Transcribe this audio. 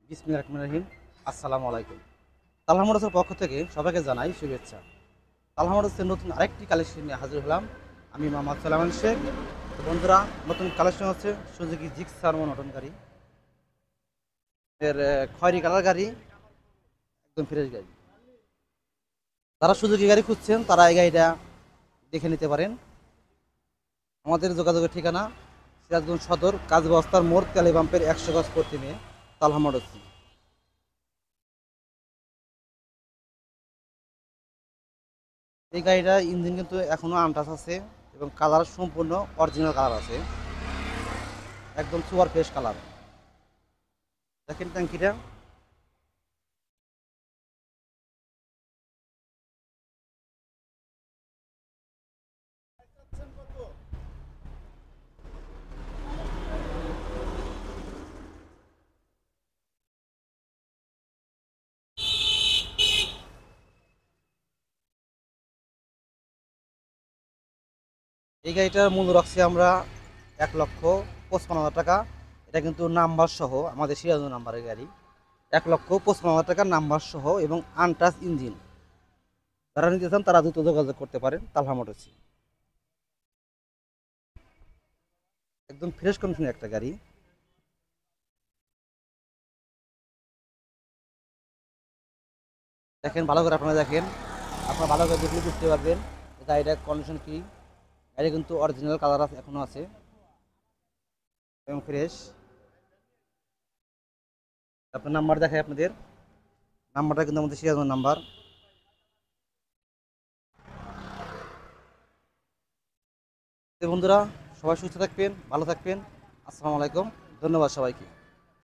বিসমিল্লাহির রহমানির রহিম। আসসালামু আলাইকুম। তালহা মোটরসের পক্ষ থেকে সবাইকে জানাই শুভেচ্ছা। তালহা মোটরসের নতুন আরেকটি কালেকশন নিয়ে হাজির হলাম। আমি মোহাম্মদ সালামান শেখ। তো বন্ধুরা, নতুন কালেকশন হচ্ছে সুজুকি জিক্সার নতুন গাড়ি। খয়েরি কালার গাড়ি, একদম ফ্রেশ গাড়ি। যারা সুজুকি গাড়ি খুঁজছেন তারা এই গাড়িটা দেখে নিতে পারেন। আমাদের যোগাযোগের ঠিকানা সিরাজগঞ্জ সদর কাজী মোড় তেলে পাম্পের 100 গজ পশ্চিমে তালহা মোটরস। এই গাড়িটার ইঞ্জিন কিন্তু এখনো আনটাচ আছে এবং কালার সম্পূর্ণ অরিজিনাল কালার আছে, একদম সুপার ফ্রেশ কালার। দেখেন ট্যাঙ্কিটা। এই গাড়িটার মূল্য রাখছি আমরা 1,55,000 টাকা। এটা কিন্তু নাম্বার সহ, আমাদের সিরাজগঞ্জ নাম্বারের গাড়ি। 1,55,000 টাকা নাম্বার সহ এবং আনটাচ ইঞ্জিন। যারা নিতে চান তারা দ্রুত যোগাযোগ করতে পারেন তালহা মোটরস। একদম ফ্রেশ কন্ডিশনের একটা গাড়ি। দেখেন ভালো করে, আপনারা দেখেন। আপনারা ভালো করে দেখলে বুঝতে পারবেন গাড়িটার কন্ডিশন কি। গাড়ি কিন্তু অরিজিনাল কালার আছে, এখনো আছে এবং ফ্রেশ। আপনার নাম্বার দেখায় আপনাদের। নাম্বারটা কিন্তু আমাদের সিরাজগঞ্জ নাম্বার। তো বন্ধুরা, সবাই সুস্থ থাকবেন, ভালো থাকবেন। আসসালামু আলাইকুম। ধন্যবাদ সবাইকে।